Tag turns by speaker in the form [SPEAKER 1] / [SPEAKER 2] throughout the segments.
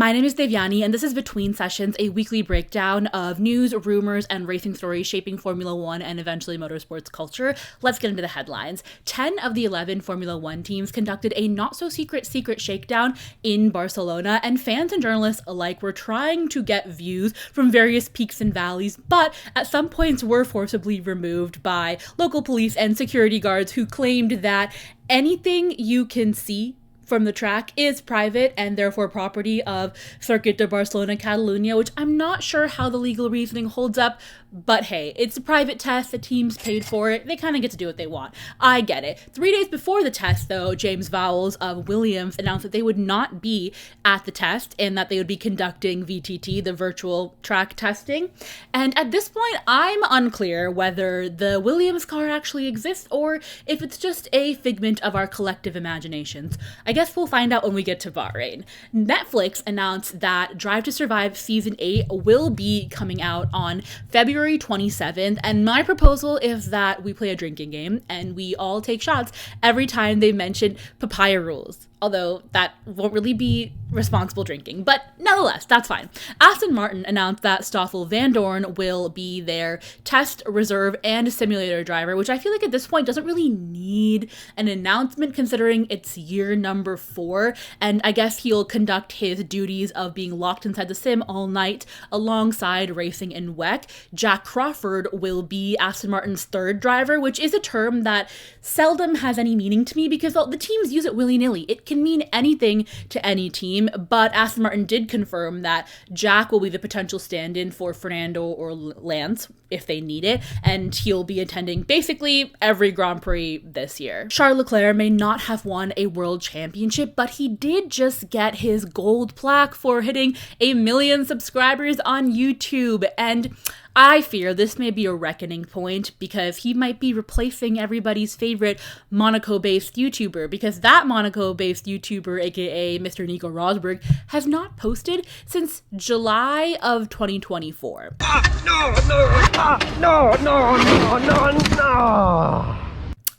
[SPEAKER 1] My name is Devyani, and this is Between Sessions, a weekly breakdown of news, rumors, and racing stories shaping Formula One and eventually motorsports culture. Let's get into the headlines. 10 of the 11 Formula One teams conducted a not-so-secret shakedown in Barcelona, and fans and journalists alike were trying to get views from various peaks and valleys, but at some points were forcibly removed by local police and security guards who claimed that anything you can see from the track is private and therefore property of Circuit de Barcelona Catalunya, which I'm not sure how the legal reasoning holds up, but hey, it's a private test, the teams paid for it, they kind of get to do what they want. I get it. 3 days before the test, though, James Vowles of Williams announced that they would not be at the test and that they would be conducting VTT, the virtual track testing. And at this point, I'm unclear whether the Williams car actually exists or if it's just a figment of our collective imaginations. I guess we'll find out when we get to Bahrain. Netflix announced that Drive to Survive Season 8 will be coming out on February 27th, and my proposal is that we play a drinking game and we all take shots every time they mention papaya rules. Although that won't really be responsible drinking, but nonetheless, that's fine. Aston Martin announced that Stoffel Vandoorne will be their test, reserve, and simulator driver, which I feel like at this point doesn't really need an announcement considering it's year number 4, and I guess he'll conduct his duties of being locked inside the sim all night alongside racing in WEC. Jack Crawford will be Aston Martin's third driver, which is a term that seldom has any meaning to me because the teams use it willy-nilly. It can mean anything to any team, but Aston Martin did confirm that Jack will be the potential stand-in for Fernando or Lance if they need it, and he'll be attending basically every Grand Prix this year. Charles Leclerc may not have won a world championship, but he did just get his gold plaque for hitting 1 million subscribers on YouTube, and I fear this may be a reckoning point because he might be replacing everybody's favorite Monaco-based YouTuber, because that Monaco-based YouTuber, aka Mr. Nico Rosberg, has not posted since July of 2024. No.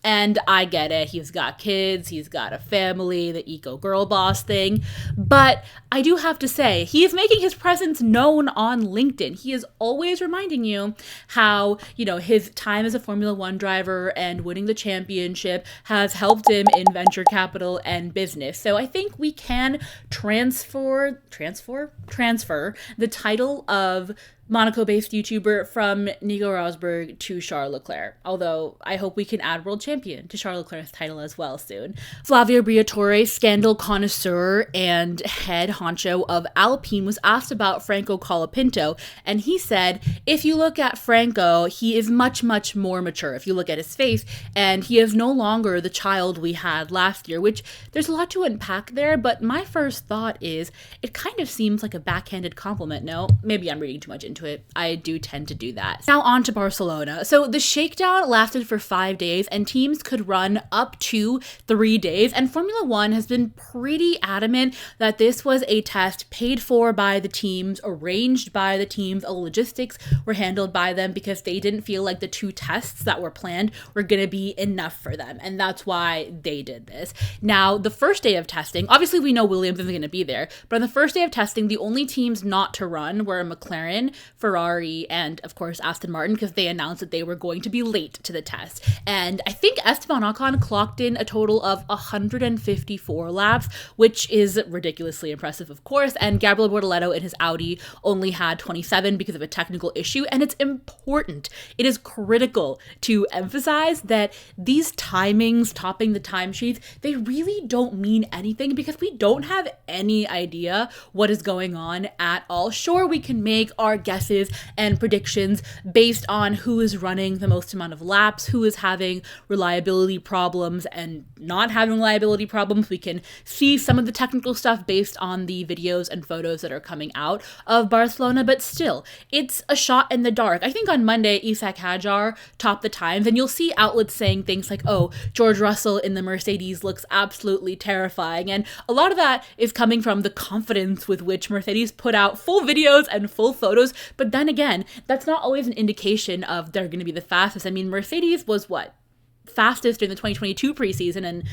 [SPEAKER 1] And I get it, he's got kids, he's got a family, the eco girl boss thing, but I do have to say, he is making his presence known on LinkedIn. He is always reminding you how, his time as a Formula One driver and winning the championship has helped him in venture capital and business. So I think we can transfer the title of Monaco-based YouTuber from Nico Rosberg to Charles Leclerc, although I hope we can add world champion to Charles Leclerc's title as well soon. Flavio Briatore, scandal connoisseur and head honcho of Alpine, was asked about Franco Colapinto, and he said, if you look at Franco, he is much, much more mature. If you look at his face, and he is no longer the child we had last year, which there's a lot to unpack there, but my first thought is, it kind of seems like a backhanded compliment, no? Maybe I'm reading too much into it. I do tend to do that. Now on to Barcelona. So the shakedown lasted for 5 days and teams could run up to 3 days, and Formula One has been pretty adamant that this was a test paid for by the teams, arranged by the teams, all logistics were handled by them because they didn't feel like the 2 tests that were planned were going to be enough for them, and that's why they did this. Now the first day of testing, obviously we know Williams isn't going to be there, but on the first day of testing, the only teams not to run were McLaren, Ferrari, and of course Aston Martin, because they announced that they were going to be late to the test. And I think Esteban Ocon clocked in a total of 154 laps, which is ridiculously impressive, of course, and Gabriel Bortoleto in his Audi only had 27 because of a technical issue. And it's important, it is critical to emphasize that these timings, topping the timesheets, they really don't mean anything because we don't have any idea what is going on at all. Sure, we can make our guesses and predictions based on who is running the most amount of laps, who is having reliability problems and not having reliability problems. We can see some of the technical stuff based on the videos and photos that are coming out of Barcelona, but still, it's a shot in the dark. I think on Monday, Isak Hadjar topped the times, and you'll see outlets saying things like, oh, George Russell in the Mercedes looks absolutely terrifying, and a lot of that is coming from the confidence with which Mercedes put out full videos and full photos. But then again, that's not always an indication of they're going to be the fastest. I mean, Mercedes was fastest during the 2022 preseason, and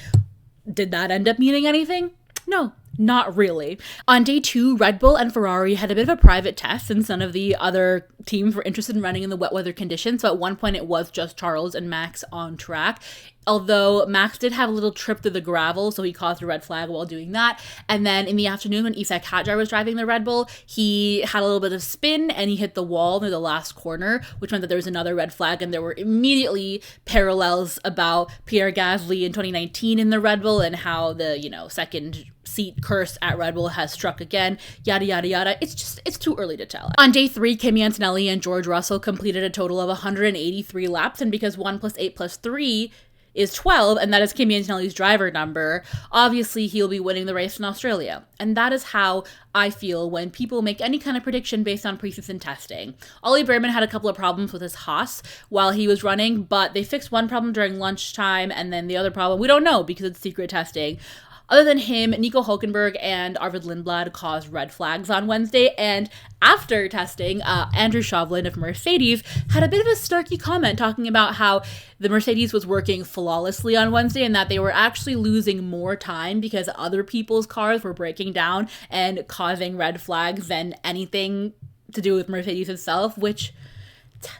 [SPEAKER 1] did that end up meaning anything? No, Not really. On day 2, Red Bull and Ferrari had a bit of a private test since none of the other teams were interested in running in the wet weather conditions. So at one point it was just Charles and Max on track. Although Max did have a little trip through the gravel, so he caused a red flag while doing that. And then in the afternoon, when Ishak Hadjar was driving the Red Bull, he had a little bit of spin and he hit the wall near the last corner, which meant that there was another red flag. And there were immediately parallels about Pierre Gasly in 2019 in the Red Bull and how the, second seat curse at Red Bull has struck again, yada, yada, yada. It's too early to tell. On day 3, Kimi Antonelli and George Russell completed a total of 183 laps. And because 1 + 8 + 3 is 12, and that is Kimi Antonelli's driver number, obviously he'll be winning the race in Australia. And that is how I feel when people make any kind of prediction based on preseason testing. Ollie Behrman had a couple of problems with his Haas while he was running, but they fixed one problem during lunchtime, and then the other problem, we don't know because it's secret testing. Other than him, Nico Hulkenberg and Arvid Lindblad caused red flags on Wednesday, and after testing, Andrew Shovlin of Mercedes had a bit of a snarky comment talking about how the Mercedes was working flawlessly on Wednesday and that they were actually losing more time because other people's cars were breaking down and causing red flags than anything to do with Mercedes itself, which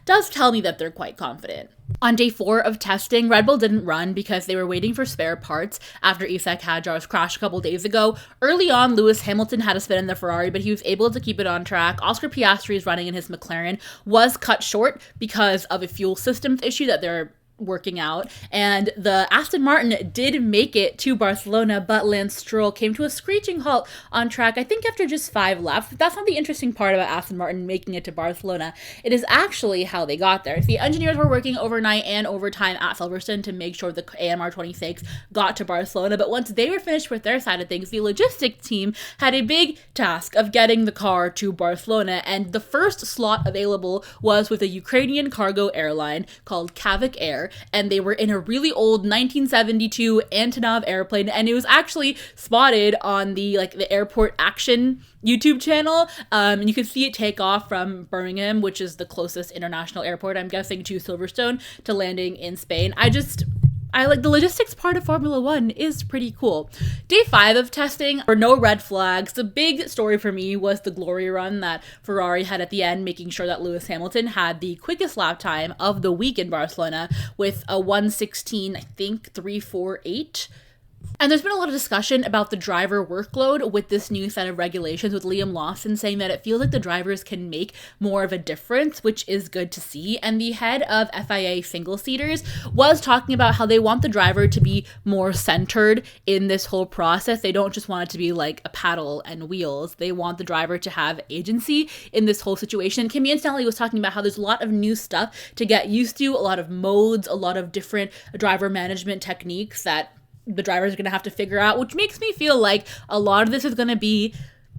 [SPEAKER 1] does tell me that they're quite confident. On day 4 of testing, Red Bull didn't run because they were waiting for spare parts after Ishak Hadjar's crash a couple days ago. Early on, Lewis Hamilton had a spin in the Ferrari, but he was able to keep it on track. Oscar Piastri's running in his McLaren was cut short because of a fuel systems issue that they're working out, and the Aston Martin did make it to Barcelona, but Lance Stroll came to a screeching halt on track, I think after just 5 laps. But that's not the interesting part about Aston Martin making it to Barcelona. It is actually how they got there. The engineers were working overnight and overtime at Silverstone to make sure the AMR 26 got to Barcelona, but once they were finished with their side of things, the logistics team had a big task of getting the car to Barcelona, and the first slot available was with a Ukrainian cargo airline called Kavik Air, and they were in a really old 1972 Antonov airplane, and it was actually spotted on the airport action YouTube channel, and you could see it take off from Birmingham, which is the closest international airport, I'm guessing, to Silverstone, to landing in Spain. I like the logistics part of Formula 1 is pretty cool. Day 5 of testing were no red flags. The big story for me was the glory run that Ferrari had at the end, making sure that Lewis Hamilton had the quickest lap time of the week in Barcelona with a 1:16, I think, 3:48. And there's been a lot of discussion about the driver workload with this new set of regulations, with Liam Lawson saying that it feels like the drivers can make more of a difference, which is good to see. And the head of FIA single-seaters was talking about how they want the driver to be more centered in this whole process. They don't just want it to be like a paddle and wheels. They want the driver to have agency in this whole situation. Kimi Antonelli was talking about how there's a lot of new stuff to get used to, a lot of modes, a lot of different driver management techniques that the drivers are going to have to figure out, which makes me feel like a lot of this is going to be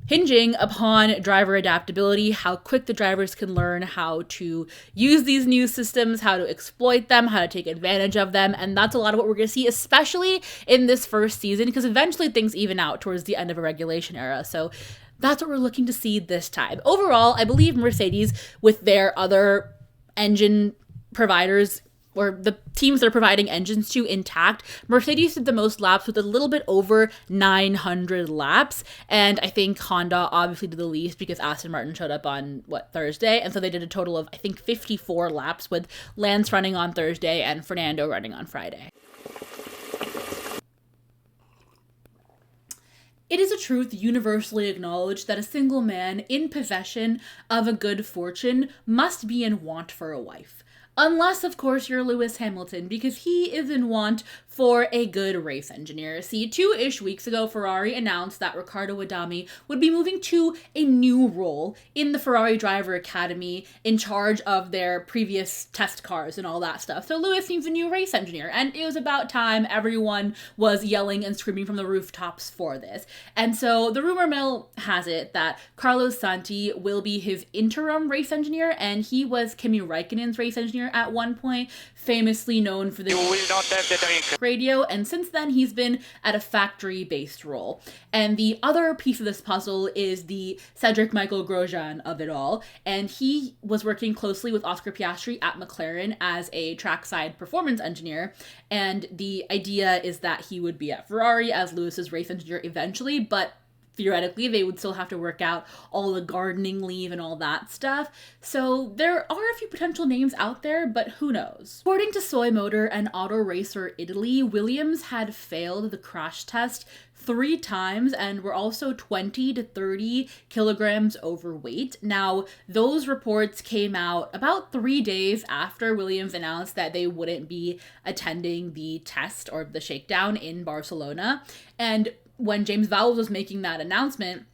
[SPEAKER 1] hinging upon driver adaptability, how quick the drivers can learn how to use these new systems, how to exploit them, how to take advantage of them. And that's a lot of what we're going to see, especially in this first season, because eventually things even out towards the end of a regulation era. So that's what we're looking to see this time. Overall, I believe Mercedes, with their other engine providers, or the teams they're providing engines to, intact, Mercedes did the most laps with a little bit over 900 laps, and I think Honda obviously did the least because Aston Martin showed up on, Thursday, and so they did a total of, I think, 54 laps, with Lance running on Thursday and Fernando running on Friday. It is a truth universally acknowledged that a single man in possession of a good fortune must be in want for a wife. Unless, of course, you're Lewis Hamilton, because he is in want for a good race engineer. See, 2-ish weeks ago, Ferrari announced that Riccardo Adami would be moving to a new role in the Ferrari Driver Academy in charge of their previous test cars and all that stuff. So Lewis needs a new race engineer, and it was about time. Everyone was yelling and screaming from the rooftops for this. And so the rumor mill has it that Carlos Santi will be his interim race engineer, and he was Kimi Räikkönen's race engineer at one point, famously known for the radio, and since then he's been at a factory-based role. And the other piece of this puzzle is the Cedric Michael Grosjean of it all, and he was working closely with Oscar Piastri at McLaren as a trackside performance engineer, and the idea is that he would be at Ferrari as Lewis's race engineer eventually, but theoretically, they would still have to work out all the gardening leave and all that stuff. So there are a few potential names out there, but who knows? According to Soy Motor and Auto Racer Italy, Williams had failed the crash test 3 times and were also 20 to 30 kilograms overweight. Now, those reports came out about 3 days after Williams announced that they wouldn't be attending the test or the shakedown in Barcelona. And when James Vowles was making that announcement,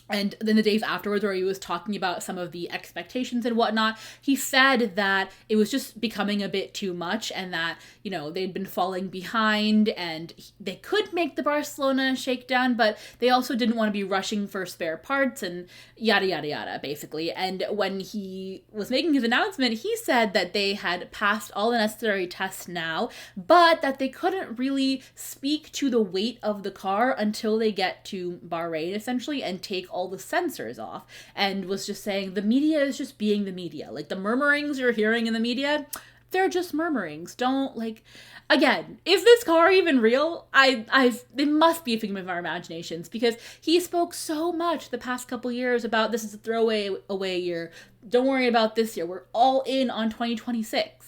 [SPEAKER 1] and then the days afterwards where he was talking about some of the expectations and whatnot, he said that it was just becoming a bit too much and that, you know, they'd been falling behind and they could make the Barcelona shakedown, but they also didn't want to be rushing for spare parts and yada, yada, yada, basically. And when he was making his announcement, he said that they had passed all the necessary tests now, but that they couldn't really speak to the weight of the car until they get to Bahrain, essentially, and take all the sensors off, and was just saying the media is just being the media. Like, the murmurings you're hearing in the media, they're just murmurings. Don't, like, again, is this car even real? It must be a figment of our imaginations, because he spoke so much the past couple years about this is a throwaway away year. Don't worry about this year. We're all in on 2026.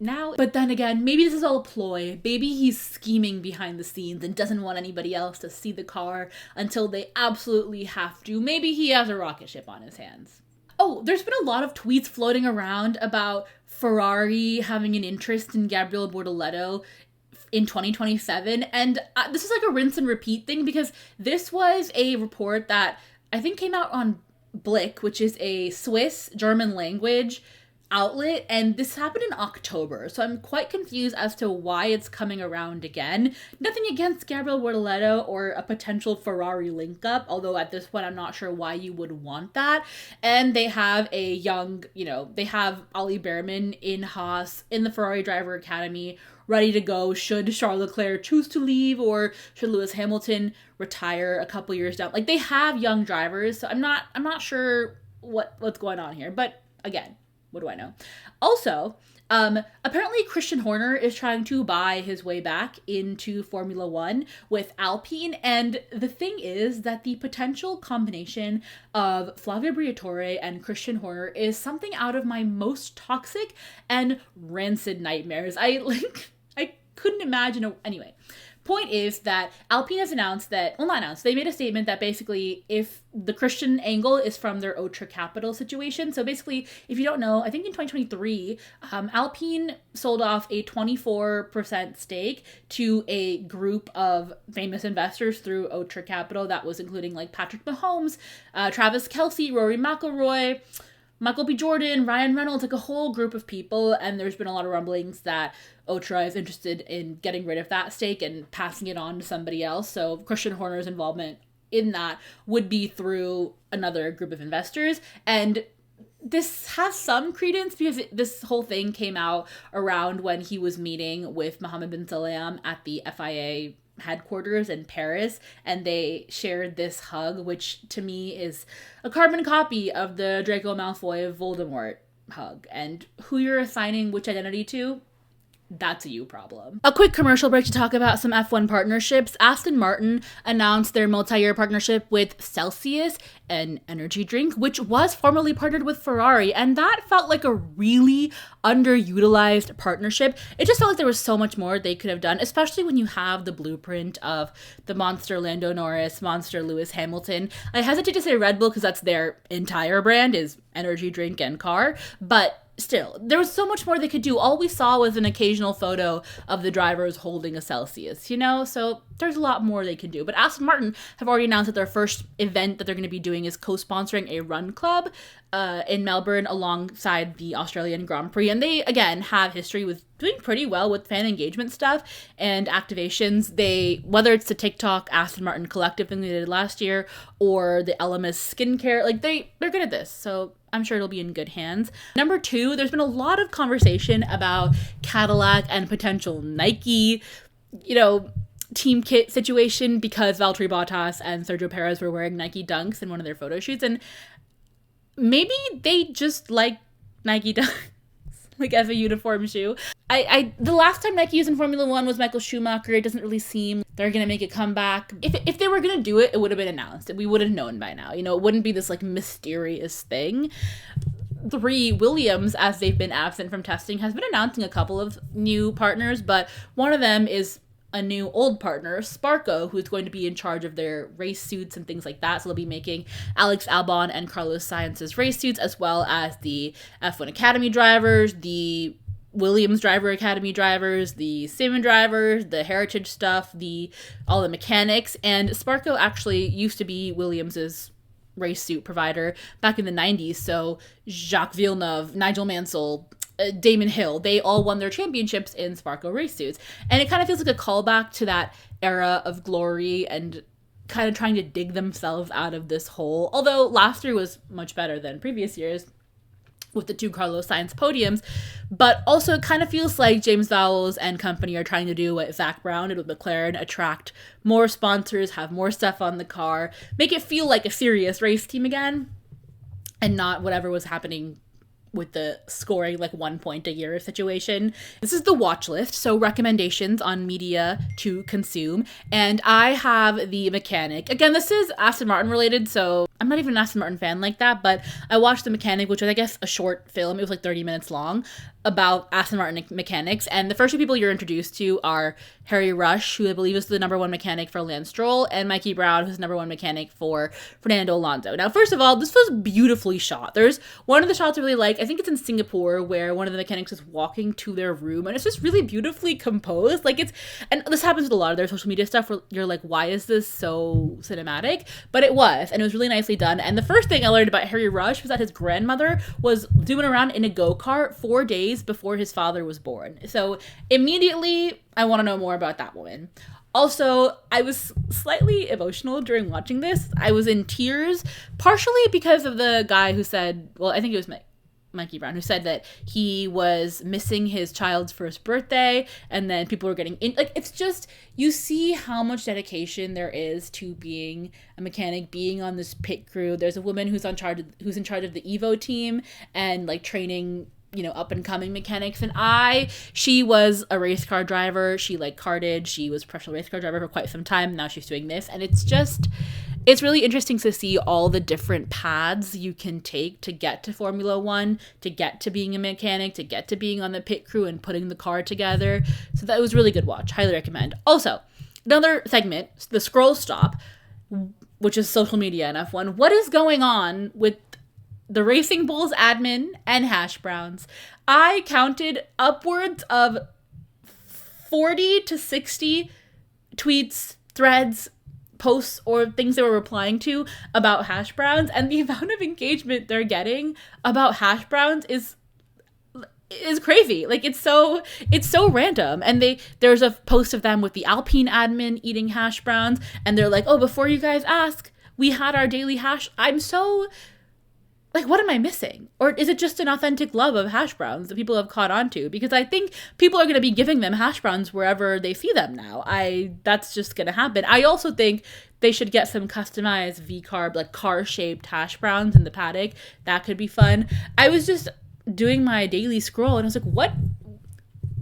[SPEAKER 1] Now, but then again, maybe this is all a ploy. Maybe he's scheming behind the scenes and doesn't want anybody else to see the car until they absolutely have to. Maybe he has a rocket ship on his hands. Oh, there's been a lot of tweets floating around about Ferrari having an interest in Gabriele Bortoleto in 2027. And this is like a rinse and repeat thing, because this was a report that I think came out on Blick, which is a Swiss German language outlet, and this happened in October, so I'm quite confused as to why it's coming around again. Nothing against Gabriele Bortoleto or a potential Ferrari link up, although at this point I'm not sure why you would want that. And they have a young, they have Ollie Behrman in Haas in the Ferrari Driver Academy ready to go should Charles Leclerc choose to leave or should Lewis Hamilton retire a couple years down. Like, they have young drivers, so I'm not sure what's going on here, but again, what do I know? Also, apparently Christian Horner is trying to buy his way back into Formula One with Alpine, and the thing is that the potential combination of Flavio Briatore and Christian Horner is something out of my most toxic and rancid nightmares. I couldn't imagine. Anyway, point is that Alpine has announced that, well, not announced, they made a statement that basically if the Christian angle is from their Ultra Capital situation. So basically, if you don't know, I think in 2023, Alpine sold off a 24% stake to a group of famous investors through Ultra Capital. That was including like Patrick Mahomes, Travis Kelce, Rory McIlroy, Michael B. Jordan, Ryan Reynolds, like a whole group of people. And there's been a lot of rumblings that Otra is interested in getting rid of that stake and passing it on to somebody else. So Christian Horner's involvement in that would be through another group of investors. And this has some credence because this whole thing came out around when he was meeting with Mohammed bin Sulayem at the FIA headquarters in Paris, and they shared this hug, which to me is a carbon copy of the Draco Malfoy Voldemort hug. And who you're assigning which identity to, that's a you problem. A quick commercial break to talk about some F1 partnerships. Aston Martin announced their multi-year partnership with Celsius, an energy drink, which was formerly partnered with Ferrari, and that felt like a really underutilized partnership. It just felt like there was so much more they could have done, especially when you have the blueprint of the monster Lando Norris, monster Lewis Hamilton. I hesitate to say Red Bull because that's their entire brand, is energy drink and car, but still, there was so much more they could do. All we saw was an occasional photo of the drivers holding a Celsius, so there's a lot more they can do. But Aston Martin have already announced that their first event that they're going to be doing is co-sponsoring a run club in Melbourne alongside the Australian Grand Prix. And they, again, have history with doing pretty well with fan engagement stuff and activations. Whether it's the TikTok Aston Martin collective thing they did last year or the LMS skincare, like they're good at this. So I'm sure it'll be in good hands. Number 2, there's been a lot of conversation about Cadillac and potential Nike, team kit situation because Valtteri Bottas and Sergio Perez were wearing Nike Dunks in one of their photo shoots, and maybe they just like Nike Dunks like as a uniform shoe. The last time Nike used in Formula One was Michael Schumacher. It doesn't really seem they're going to make a comeback. If they were going to do it, it would have been announced. We would have known by now. You know, it wouldn't be this like mysterious thing. 3 Williams, as they've been absent from testing, has been announcing a couple of new partners, but one of them is a new old partner, Sparco, who's going to be in charge of their race suits and things like that. So they'll be making Alex Albon and Carlos Sainz's race suits, as well as the F1 Academy drivers, the Williams Driver Academy drivers, the sim drivers, the heritage stuff, all the mechanics. And Sparco actually used to be Williams's race suit provider back in the 90s. So Jacques Villeneuve, Nigel Mansell, Damon Hill, they all won their championships in Sparco race suits. And it kind of feels like a callback to that era of glory and kind of trying to dig themselves out of this hole. Although last year was much better than previous years with the 2 Carlos Sainz podiums. But also it kind of feels like James Vowles and company are trying to do what Zach Brown did with McLaren, attract more sponsors, have more stuff on the car, make it feel like a serious race team again, and not whatever was happening with the scoring like 1 point a year situation. This is the watch list, so recommendations on media to consume. And I have the mechanic. Again, this is Aston Martin related, so I'm not even an Aston Martin fan like that, but I watched the mechanic, which was, I guess, a short film. It was like 30 minutes long, about Aston Martin mechanics. And the first 2 people you're introduced to are Harry Rush, who I believe is the number 1 mechanic for Lance Stroll, and Mikey Brown, who's the number 1 mechanic for Fernando Alonso. Now, first of all, this was beautifully shot. There's one of the shots I really like. I think it's in Singapore, where one of the mechanics is walking to their room, and it's just really beautifully composed. Like, and this happens with a lot of their social media stuff, where you're like, why is this so cinematic? But it was, and it was really nicely done. And the first thing I learned about Harry Rush was that his grandmother was zooming around in a go-kart 4 days before his father was born. So immediately, I want to know more about that woman. Also, I was slightly emotional during watching this. I was in tears, partially because of the guy who said, well, I think it was Mikey Brown, who said that he was missing his child's first birthday, and then people were getting in. Like, it's just, you see how much dedication there is to being a mechanic, being on this pit crew. There's a woman who's in charge of the Evo team and like training, you know, up and coming mechanics. And she was a race car driver. She like karted. She was a professional race car driver for quite some time. Now she's doing this. And it's really interesting to see all the different paths you can take to get to Formula One, to get to being a mechanic, to get to being on the pit crew and putting the car together. So that was a really good watch. Highly recommend. Also, another segment, the scroll stop, which is social media in F1. What is going on with the Racing Bulls admin and Hash Browns? I counted upwards of 40 to 60 tweets, threads, posts, or things they were replying to about Hash Browns, and the amount of engagement they're getting about Hash Browns is crazy. Like, it's so random. And there's a post of them with the Alpine admin eating Hash Browns, and they're like, oh, before you guys ask, we had our daily hash. I'm so like, what am I missing? Or is it just an authentic love of hash browns that people have caught on to? Because I think people are going to be giving them hash browns wherever they see them now. That's just going to happen. I also think they should get some customized V-carb, like car-shaped hash browns in the paddock. That could be fun. I was just doing my daily scroll, and I was like, what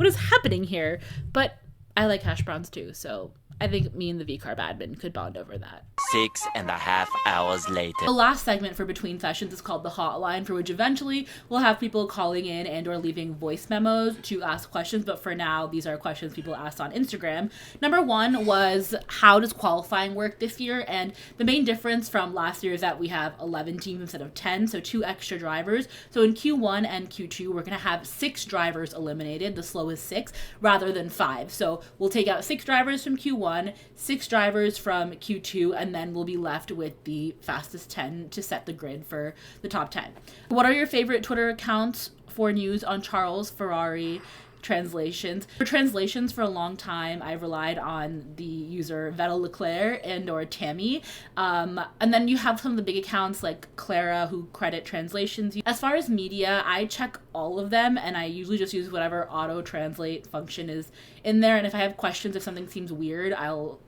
[SPEAKER 1] is happening here? But I like hash browns too, so I think me and the V-carb admin could bond over that.
[SPEAKER 2] 6.5 hours later.
[SPEAKER 1] The last segment for Between Sessions is called the Hotline, for which eventually we'll have people calling in and or leaving voice memos to ask questions. But for now, these are questions people asked on Instagram. Number 1 was, how does qualifying work this year? And the main difference from last year is that we have 11 teams instead of 10, so 2 extra drivers. So in Q1 and Q2, we're going to have 6 drivers eliminated, the slowest 6, rather than 5. So we'll take out 6 drivers from Q1, 6 drivers from Q2, and then we'll be left with the fastest 10 to set the grid for the top 10. What are your favorite Twitter accounts for news on Charles Ferrari translations? For translations, for a long time, I relied on the user Vettel Leclerc and or Tammy. And then you have some of the big accounts like Clara who credit translations. As far as media, I check all of them, and I usually just use whatever auto translate function is in there. And if I have questions, if something seems weird, I'll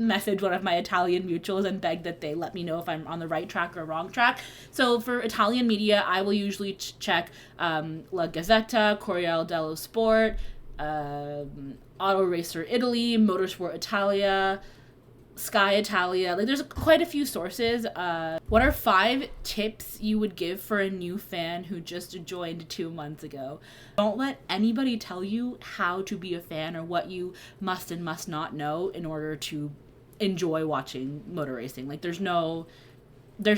[SPEAKER 1] message one of my Italian mutuals and beg that they let me know if I'm on the right track or wrong track. So for Italian media, I will usually check La Gazzetta, Corriere dello Sport, Auto Racer Italy, Motorsport Italia, Sky Italia. Like, there's quite a few sources. What are 5 tips you would give for a new fan who just joined 2 months ago? Don't let anybody tell you how to be a fan or what you must and must not know in order to enjoy watching motor racing. Like, there's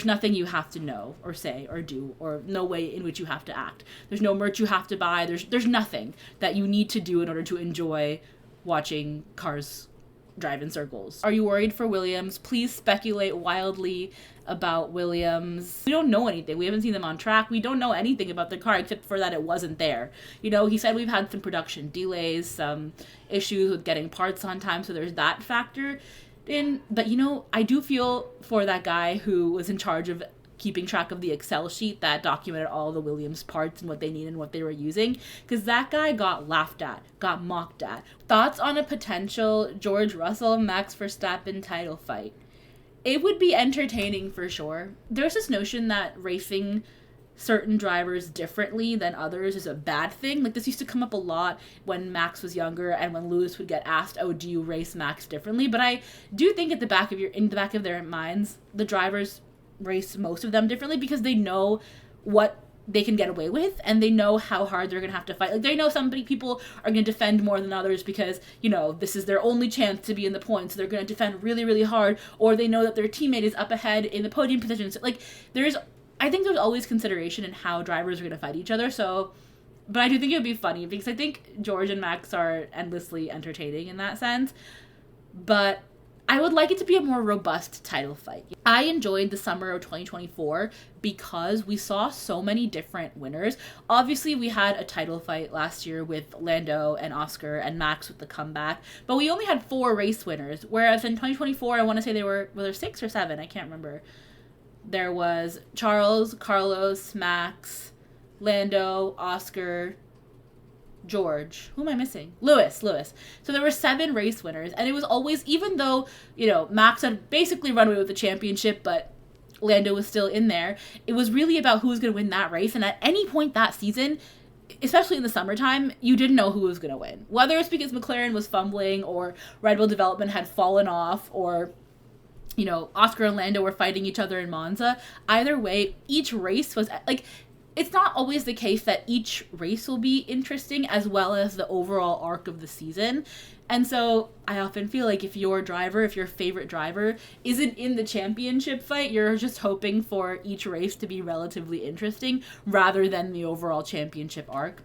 [SPEAKER 1] nothing you have to know or say or do, or no way in which you have to act. There's no merch you have to buy. There's nothing that you need to do in order to enjoy watching cars drive in circles. Are you worried for Williams? Please speculate wildly about Williams. We don't know anything. We haven't seen them on track. We don't know anything about the car except for that it wasn't there. You know, he said we've had some production delays, some issues with getting parts on time, so there's that factor in. But, you know, I do feel for that guy who was in charge of keeping track of the Excel sheet that documented all the Williams parts and what they needed and what they were using, because that guy got laughed at, got mocked at. Thoughts on a potential George Russell, Max Verstappen title fight? It would be entertaining for sure. There's this notion that racing certain drivers differently than others is a bad thing. Like, this used to come up a lot when Max was younger and when Lewis would get asked, oh, do you race Max differently? But I do think in the back of their minds, the drivers race most of them differently because they know what they can get away with and they know how hard they're gonna have to fight. Like, they know people are gonna defend more than others because, you know, this is their only chance to be in the points, so they're gonna defend really, really hard, or they know that their teammate is up ahead in the podium position. So, like, I think there's always consideration in how drivers are gonna fight each other. So, but I do think it would be funny because I think George and Max are endlessly entertaining in that sense. But I would like it to be a more robust title fight. I enjoyed the summer of 2024 because we saw so many different winners. Obviously, we had a title fight last year with Lando and Oscar and Max with the comeback, but we only had 4 race winners, whereas in 2024, I want to say were there 6 or 7? I can't remember. There was Charles, Carlos, Max, Lando, Oscar, George. Who am I missing? Lewis. So there were 7 race winners, and it was always, even though, you know, Max had basically run away with the championship, but Lando was still in there, it was really about who was going to win that race. And at any point that season, especially in the summertime, you didn't know who was going to win. Whether it's because McLaren was fumbling or Red Bull development had fallen off, or, you know, Oscar and Lando were fighting each other in Monza. Either way, each race was like, it's not always the case that each race will be interesting as well as the overall arc of the season. And so I often feel like if your favorite driver isn't in the championship fight, you're just hoping for each race to be relatively interesting rather than the overall championship arc.